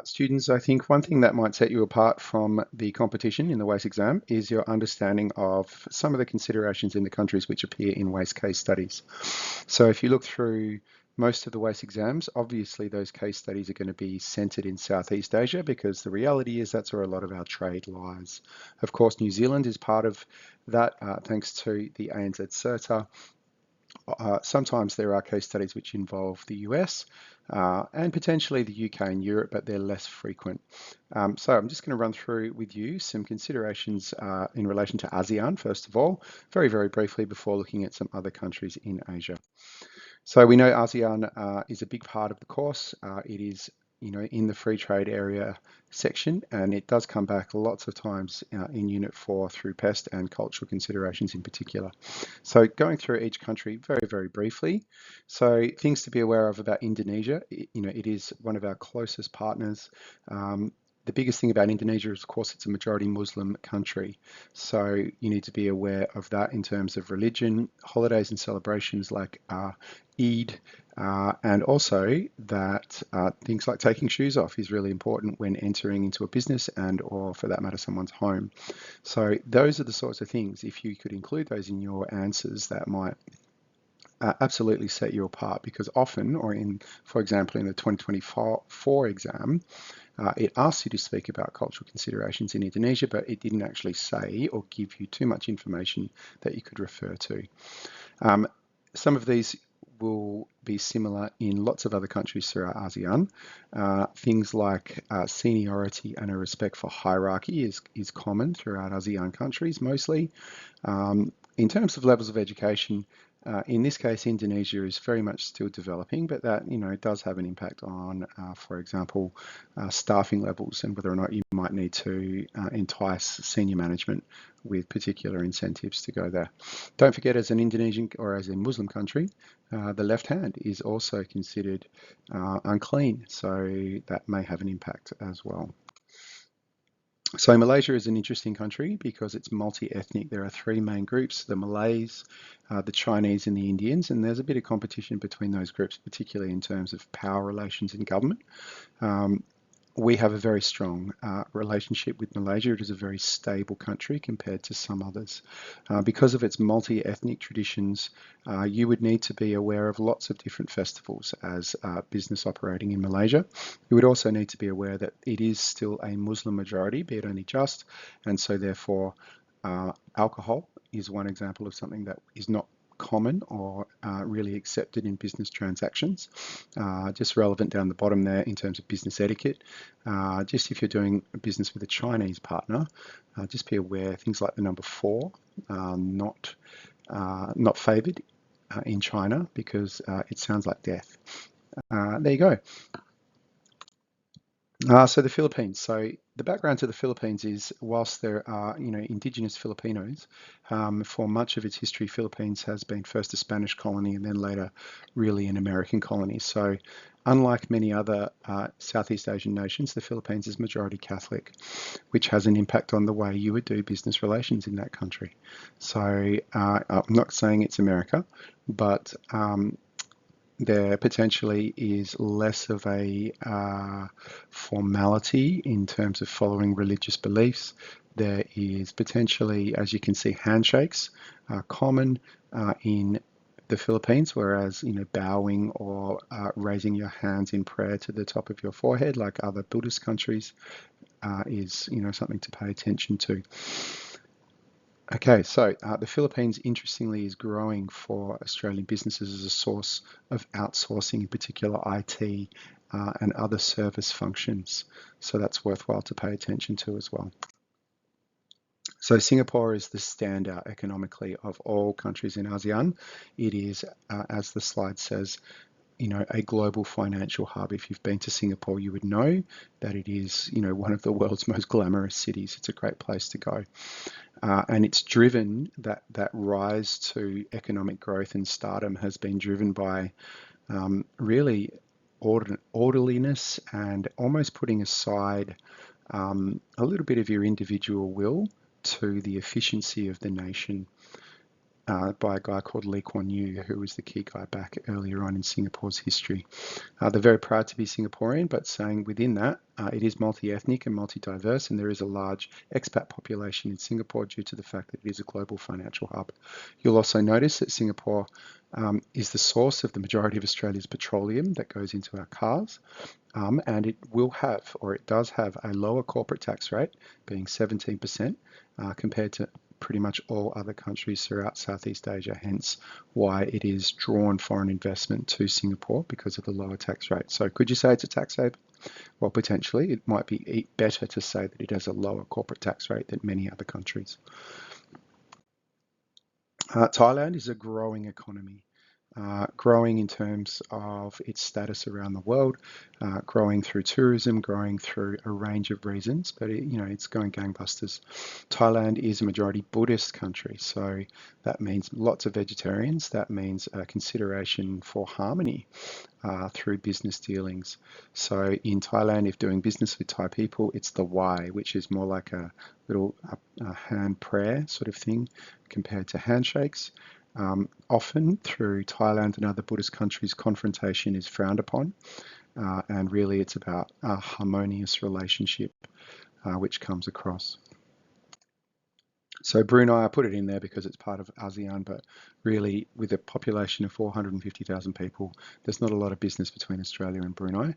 Students, I think one thing that might set you apart from the competition in the WACE exam is your understanding of some of the considerations in the countries which appear in WACE case studies. So if you look through most of the WACE exams, obviously those case studies are going to be centered in Southeast Asia because the reality is that's where a lot of our trade lies. Of course, New Zealand is part of that thanks to the ANZ CERTA. Sometimes there are case studies which involve the US and potentially the UK and Europe, but they're less frequent. So I'm just going to run through with you some considerations in relation to ASEAN, first of all, very, very briefly before looking at some other countries in Asia. So we know ASEAN is a big part of the course. It is in the free trade area section, and it does come back lots of times in Unit 4 through pest and cultural considerations in particular. So going through each country very, very briefly. So things to be aware of about Indonesia, it is one of our closest partners. The biggest thing about Indonesia is, of course, it's a majority Muslim country. So you need to be aware of that in terms of religion, holidays and celebrations like Eid, and also that things like taking shoes off is really important when entering into a business and or for that matter someone's home. So those are the sorts of things, if you could include those in your answers, that might absolutely set you apart, because often, or in, for example, in the 2024 exam, it asks you to speak about cultural considerations in Indonesia, but it didn't actually say or give you too much information that you could refer to. Some of these will be similar in lots of other countries throughout ASEAN. Things like seniority and a respect for hierarchy is common throughout ASEAN countries mostly. In terms of levels of education, in this case, Indonesia is very much still developing, but that does have an impact on, for example, staffing levels and whether or not you might need to entice senior management with particular incentives to go there. Don't forget, as an Indonesian or as a Muslim country, the left hand is also considered unclean, so that may have an impact as well. So Malaysia is an interesting country because it's multi-ethnic. There are three main groups: the Malays, the Chinese and the Indians, and there's a bit of competition between those groups, particularly in terms of power relations in government. We have a very strong relationship with Malaysia. It is a very stable country compared to some others. Because of its multi-ethnic traditions, you would need to be aware of lots of different festivals as business operating in Malaysia. You would also need to be aware that it is still a Muslim majority, be it only just, and so therefore alcohol is one example of something that is not common or really accepted in business transactions. Just relevant down the bottom there in terms of business etiquette. Just if you're doing business with a Chinese partner, just be aware things like the number 4, not favoured in China because it sounds like death. There you go. So the Philippines. So the background to the Philippines is, whilst there are, indigenous Filipinos, for much of its history, Philippines has been first a Spanish colony and then later really an American colony. So unlike many other Southeast Asian nations, the Philippines is majority Catholic, which has an impact on the way you would do business relations in that country. So I'm not saying it's America, but there potentially is less of a formality in terms of following religious beliefs. There is potentially, as you can see, handshakes are common in the Philippines, whereas bowing or raising your hands in prayer to the top of your forehead, like other Buddhist countries, is something to pay attention to. Okay, so the Philippines, interestingly, is growing for Australian businesses as a source of outsourcing, in particular IT and other service functions. So that's worthwhile to pay attention to as well. So Singapore is the standout economically of all countries in ASEAN. It is, as the slide says, a global financial hub. If you've been to Singapore, you would know that it is, one of the world's most glamorous cities. It's a great place to go. And it's driven, that rise to economic growth and stardom has been driven by really orderliness and almost putting aside a little bit of your individual will to the efficiency of the nation. by a guy called Lee Kuan Yew, who was the key guy back earlier on in Singapore's history. They're very proud to be Singaporean, but saying within that, it is multi-ethnic and multi-diverse, and there is a large expat population in Singapore due to the fact that it is a global financial hub. You'll also notice that Singapore is the source of the majority of Australia's petroleum that goes into our cars, and it will have, or it does have, a lower corporate tax rate, being 17%, compared to pretty much all other countries throughout Southeast Asia, hence why it is drawn foreign investment to Singapore because of the lower tax rate. So could you say it's a tax haven? Well, potentially. It might be better to say that it has a lower corporate tax rate than many other countries. Thailand is a growing economy. Growing in terms of its status around the world, growing through tourism, growing through a range of reasons, but it's going gangbusters. Thailand is a majority Buddhist country, so that means lots of vegetarians. That means a consideration for harmony through business dealings. So in Thailand, if doing business with Thai people, it's the why, which is more like a little hand prayer sort of thing compared to handshakes. Often through Thailand and other Buddhist countries, confrontation is frowned upon, and really it's about a harmonious relationship which comes across. So Brunei, I put it in there because it's part of ASEAN, but really with a population of 450,000 people, there's not a lot of business between Australia and Brunei.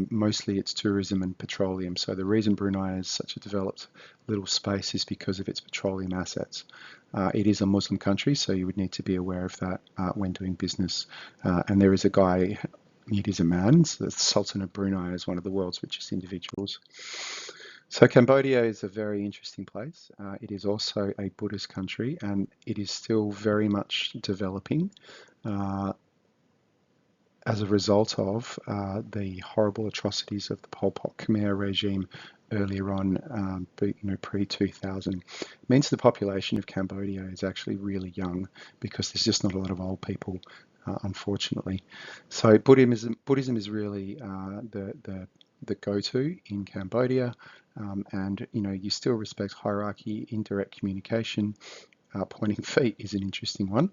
Mostly it's tourism and petroleum. So the reason Brunei is such a developed little space is because of its petroleum assets. It is a Muslim country, so you would need to be aware of that when doing business. And there is a guy, it is a man, the Sultan of Brunei is one of the world's richest individuals. So Cambodia is a very interesting place. It is also a Buddhist country, and it is still very much developing as a result of the horrible atrocities of the Pol Pot Khmer regime earlier on, pre-2000. It means the population of Cambodia is actually really young because there's just not a lot of old people, unfortunately. So Buddhism is really the go-to in Cambodia, and you still respect hierarchy, indirect communication. Pointing feet is an interesting one.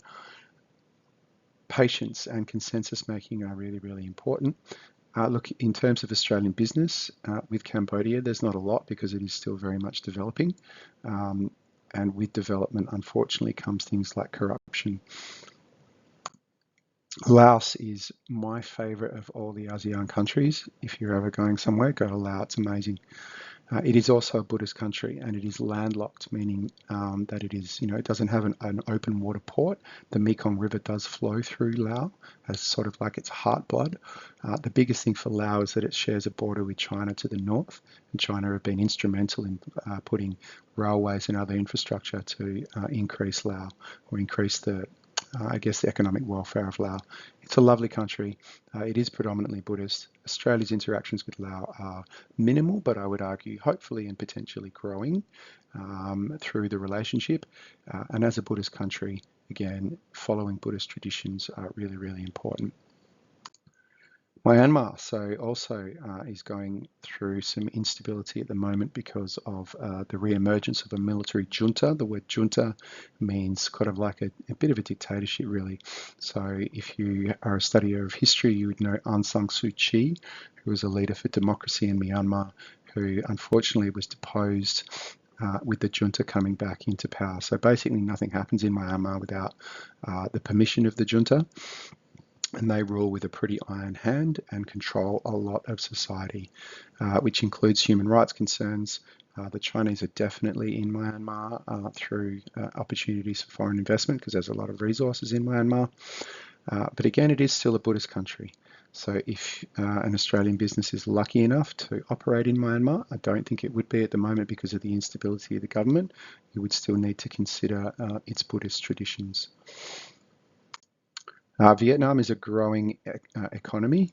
Patience and consensus making are really, really important. Look, in terms of Australian business with Cambodia, there's not a lot because it is still very much developing. And with development, unfortunately, comes things like corruption. Laos is my favorite of all the ASEAN countries. If you're ever going somewhere, go to Laos. It's amazing. It is also a Buddhist country, and it is landlocked, meaning that it is, it doesn't have an open water port. The Mekong River does flow through Laos as sort of like its heartblood. The biggest thing for Laos is that it shares a border with China to the north, and China have been instrumental in putting railways and other infrastructure to increase Laos, or increase the economic welfare of Laos. It's a lovely country. It is predominantly Buddhist. Australia's interactions with Laos are minimal, but I would argue hopefully and potentially growing through the relationship. And as a Buddhist country, again, following Buddhist traditions are really, really important. Myanmar also is going through some instability at the moment because of the re-emergence of a military junta. The word junta means kind of like a bit of a dictatorship, really. So if you are a studier of history, you would know Aung San Suu Kyi, who was a leader for democracy in Myanmar, who unfortunately was deposed with the junta coming back into power. So basically nothing happens in Myanmar without the permission of the junta. And they rule with a pretty iron hand and control a lot of society, which includes human rights concerns. The Chinese are definitely in Myanmar through opportunities for foreign investment because there's a lot of resources in Myanmar. But again, it is still a Buddhist country. So if an Australian business is lucky enough to operate in Myanmar, I don't think it would be at the moment because of the instability of the government. You would still need to consider its Buddhist traditions. Vietnam is a growing economy,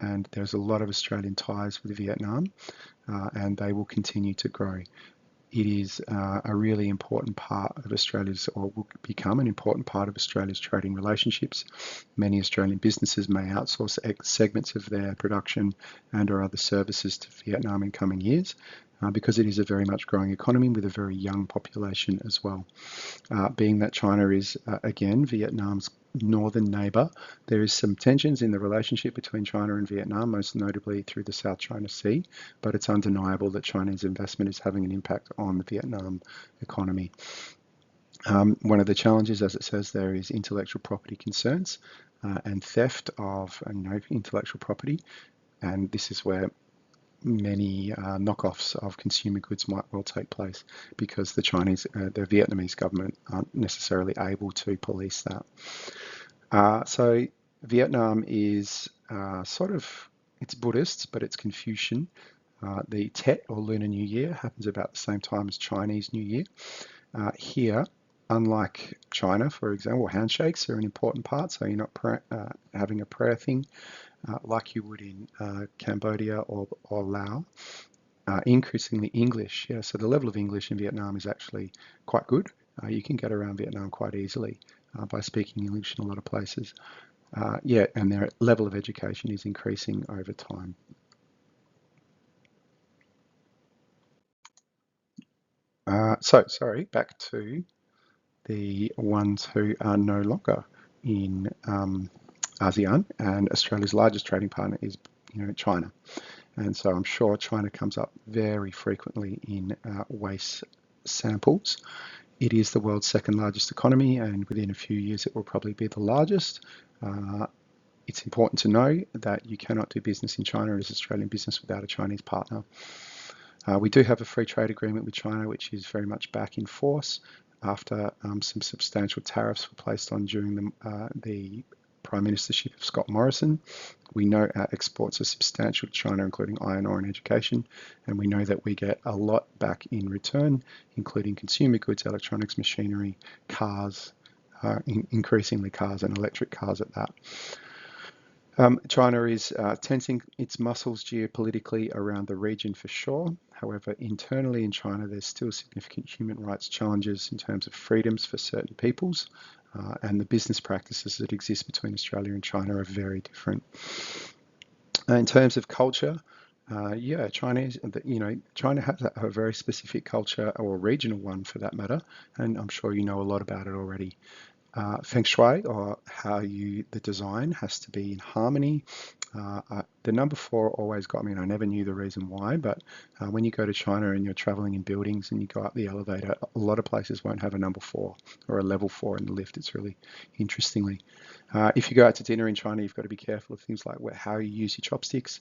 and there's a lot of Australian ties with Vietnam, and they will continue to grow. It is a really important part of Australia's, or will become an important part of Australia's trading relationships. Many Australian businesses may outsource segments of their production and or other services to Vietnam in coming years. because it is a very much growing economy with a very young population as well. Being that China is, again, Vietnam's northern neighbour, there is some tensions in the relationship between China and Vietnam, most notably through the South China Sea, but it's undeniable that Chinese investment is having an impact on the Vietnam economy. One of the challenges, as it says there, is intellectual property concerns and theft of intellectual property, and this is where many knockoffs of consumer goods might well take place because the Vietnamese government aren't necessarily able to police that. So Vietnam is it's Buddhist, but it's Confucian. The Tet, or Lunar New Year, happens about the same time as Chinese New Year. Here, unlike China, for example, handshakes are an important part, so you're not having a prayer thing like you would in Cambodia or Laos. Increasingly English, so the level of English in Vietnam is actually quite good. You can get around Vietnam quite easily by speaking English in a lot of places. And their level of education is increasing over time. Back to the ones who are no longer in ASEAN, and Australia's largest trading partner is China. And so I'm sure China comes up very frequently in WACE samples. It is the world's second largest economy, and within a few years it will probably be the largest. It's important to know that you cannot do business in China as Australian business without a Chinese partner. We do have a free trade agreement with China, which is very much back in force after some substantial tariffs were placed on during the Prime Ministership of Scott Morrison. We know our exports are substantial to China, including iron ore and education, and we know that we get a lot back in return, including consumer goods, electronics, machinery, cars, increasingly cars and electric cars at that. China is tensing its muscles geopolitically around the region for sure. However, internally in China, there's still significant human rights challenges in terms of freedoms for certain peoples, and the business practices that exist between Australia and China are very different. In terms of culture, China has a very specific culture, or a regional one for that matter, and I'm sure you know a lot about it already. Feng Shui, or the design has to be in harmony. The number 4 always got me, and I never knew the reason why, but when you go to China and you're traveling in buildings and you go up the elevator, a lot of places won't have a number 4 or a level 4 in the lift. It's really interestingly. If you go out to dinner in China, you've got to be careful of things like how you use your chopsticks.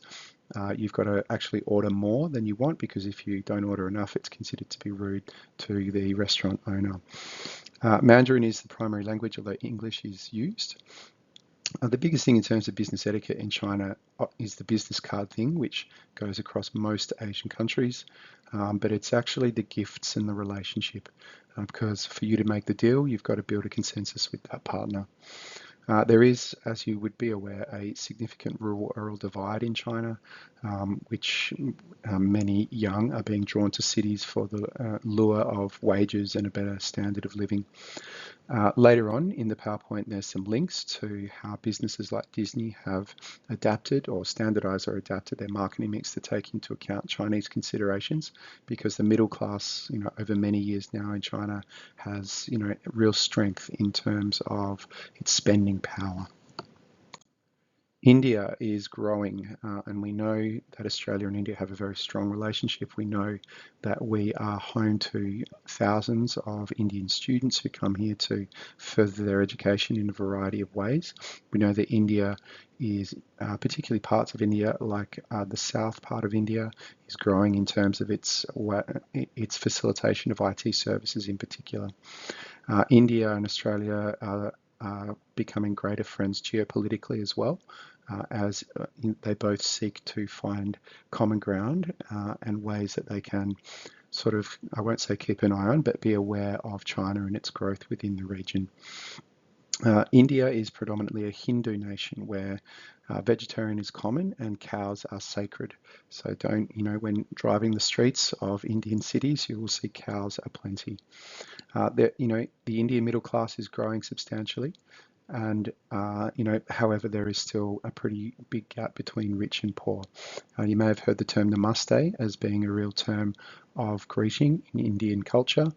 You've got to actually order more than you want, because if you don't order enough, it's considered to be rude to the restaurant owner. Mandarin is the primary language, although English is used. The biggest thing in terms of business etiquette in China is the business card thing, which goes across most Asian countries, but it's actually the gifts and the relationship, because for you to make the deal, you've got to build a consensus with that partner. There is, as you would be aware, a significant rural divide in China, which many young are being drawn to cities for the lure of wages and a better standard of living. Later on in the PowerPoint, there's some links to how businesses like Disney have adapted or standardized or adapted their marketing mix to take into account Chinese considerations, because the middle class, over many years now in China has, real strength in terms of its spending power. India is growing, and we know that Australia and India have a very strong relationship. We know that we are home to thousands of Indian students who come here to further their education in a variety of ways. We know that India is, particularly parts of India, like the south part of India, is growing in terms of its facilitation of IT services in particular. India and Australia are becoming greater friends geopolitically as well, as they both seek to find common ground and ways that they can sort of, I won't say keep an eye on, but be aware of China and its growth within the region. India is predominantly a Hindu nation where vegetarian is common and cows are sacred. So when driving the streets of Indian cities, you will see cows aplenty. The Indian middle class is growing substantially. And however, there is still a pretty big gap between rich and poor. You may have heard the term namaste as being a real term of greeting in Indian culture.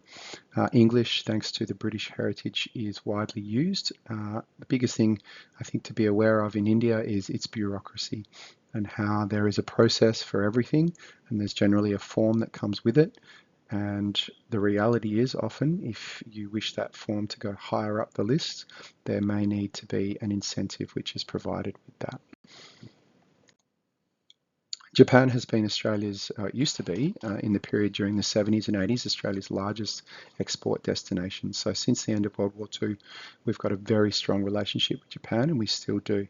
English, thanks to the British heritage, is widely used. The biggest thing I think to be aware of in India is its bureaucracy and how there is a process for everything, and there's generally a form that comes with it. And the reality is often, if you wish that form to go higher up the list, there may need to be an incentive which is provided with that. Japan has been Australia's, used to be, in the period during the 70s and 80s, Australia's largest export destination. So since the end of World War II, we've got a very strong relationship with Japan, and we still do,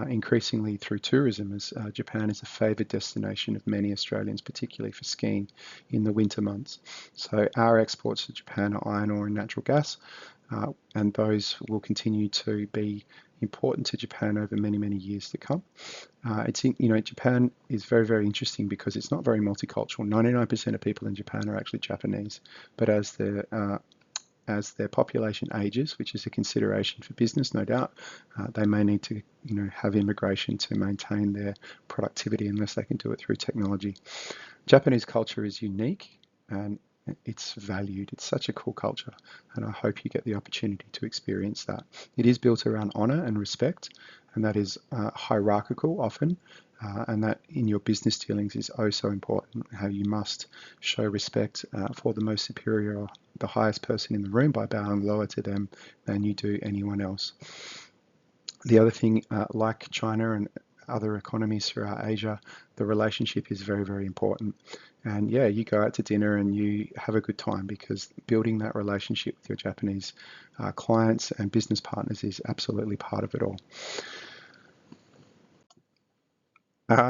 increasingly through tourism, as Japan is a favoured destination of many Australians, particularly for skiing in the winter months. So our exports to Japan are iron ore and natural gas, and those will continue to be important to Japan over many, many years to come. Japan is very, very interesting because it's not very multicultural. 99% of people in Japan are actually Japanese, but as their population ages, which is a consideration for business, no doubt, they may need to, have immigration to maintain their productivity unless they can do it through technology. Japanese culture is unique and it's valued. It's such a cool culture, and I hope you get the opportunity to experience that. It is built around honor and respect, and that is hierarchical often, and that in your business dealings is oh so important, how you must show respect for the most superior or the highest person in the room by bowing lower to them than you do anyone else. The other thing, like China and other economies throughout Asia, the relationship is very, very important. And yeah, you go out to dinner and you have a good time because building that relationship with your Japanese clients and business partners is absolutely part of it all.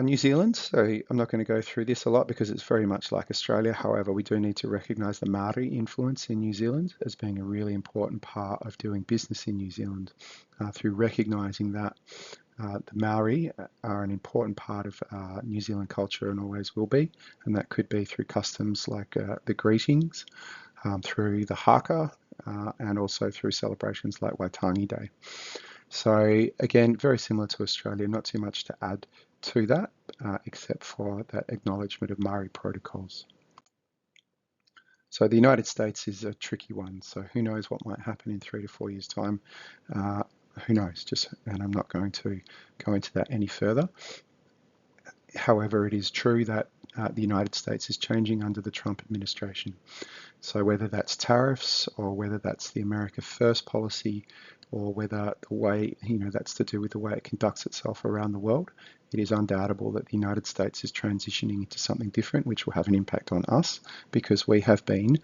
New Zealand, so I'm not going to go through this a lot because it's very much like Australia. However, we do need to recognise the Maori influence in New Zealand as being a really important part of doing business in New Zealand. Through recognising that the Maori are an important part of New Zealand culture and always will be, and that could be through customs like the greetings, through the haka, and also through celebrations like Waitangi Day. So again, very similar to Australia, not too much to add to that, except for that acknowledgement of Maori protocols. So the United States is a tricky one. So who knows what might happen in 3 to 4 years' time? Who knows? And I'm not going to go into that any further. However, it is true that the United States is changing under the Trump administration. So whether that's tariffs or whether that's the America First policy or whether the way, that's to do with the way it conducts itself around the world, it is undoubtable that the United States is transitioning into something different, which will have an impact on us because we have been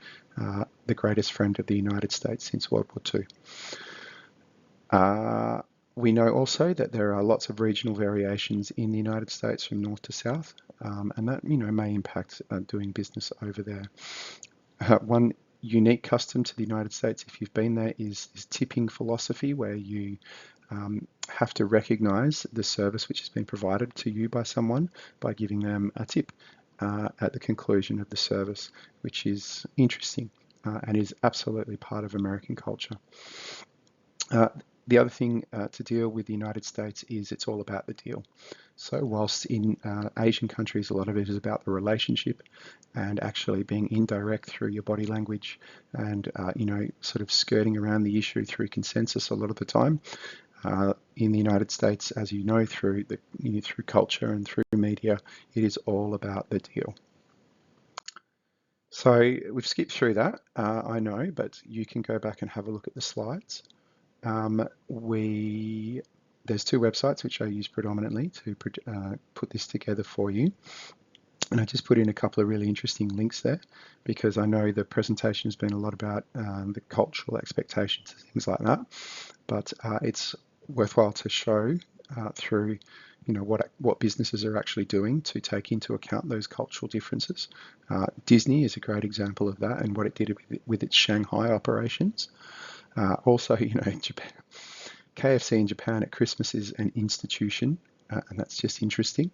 the greatest friend of the United States since World War II. We know also that there are lots of regional variations in the United States from north to south, and that may impact doing business over there. One unique custom to the United States, if you've been there, is this tipping philosophy where you have to recognize the service which has been provided to you by someone by giving them a tip at the conclusion of the service, which is interesting and is absolutely part of American culture. The other thing to deal with the United States is it's all about the deal. So whilst in Asian countries, a lot of it is about the relationship and actually being indirect through your body language and, sort of skirting around the issue through consensus a lot of the time. In the United States, as you know, through culture and through media, it is all about the deal. So we've skipped through that, I know, but you can go back and have a look at the slides. There's 2 websites which I use predominantly to put this together for you. And I just put in a couple of really interesting links there because I know the presentation has been a lot about the cultural expectations and things like that. But it's worthwhile to show through what businesses are actually doing to take into account those cultural differences. Disney is a great example of that and what it did with its Shanghai operations. Also, Japan, KFC in Japan at Christmas is an institution, and that's just interesting.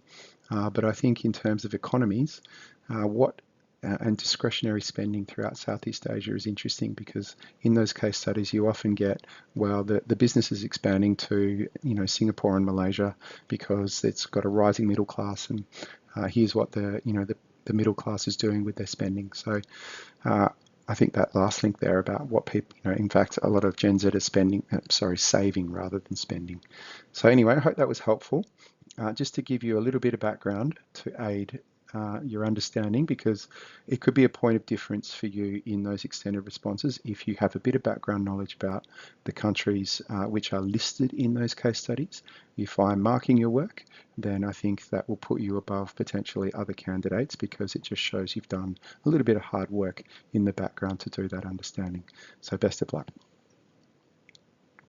But I think in terms of economies, what and discretionary spending throughout Southeast Asia is interesting because in those case studies you often get, well, the business is expanding to, Singapore and Malaysia because it's got a rising middle class, and here's what the middle class is doing with their spending. So I think that last link there about what people, in fact, a lot of Gen Z are saving rather than spending. So anyway, I hope that was helpful. Just to give you a little bit of background to aid your understanding, because it could be a point of difference for you in those extended responses if you have a bit of background knowledge about the countries which are listed in those case studies. If I'm marking your work, then I think that will put you above potentially other candidates because it just shows you've done a little bit of hard work in the background to do that understanding. So best of luck.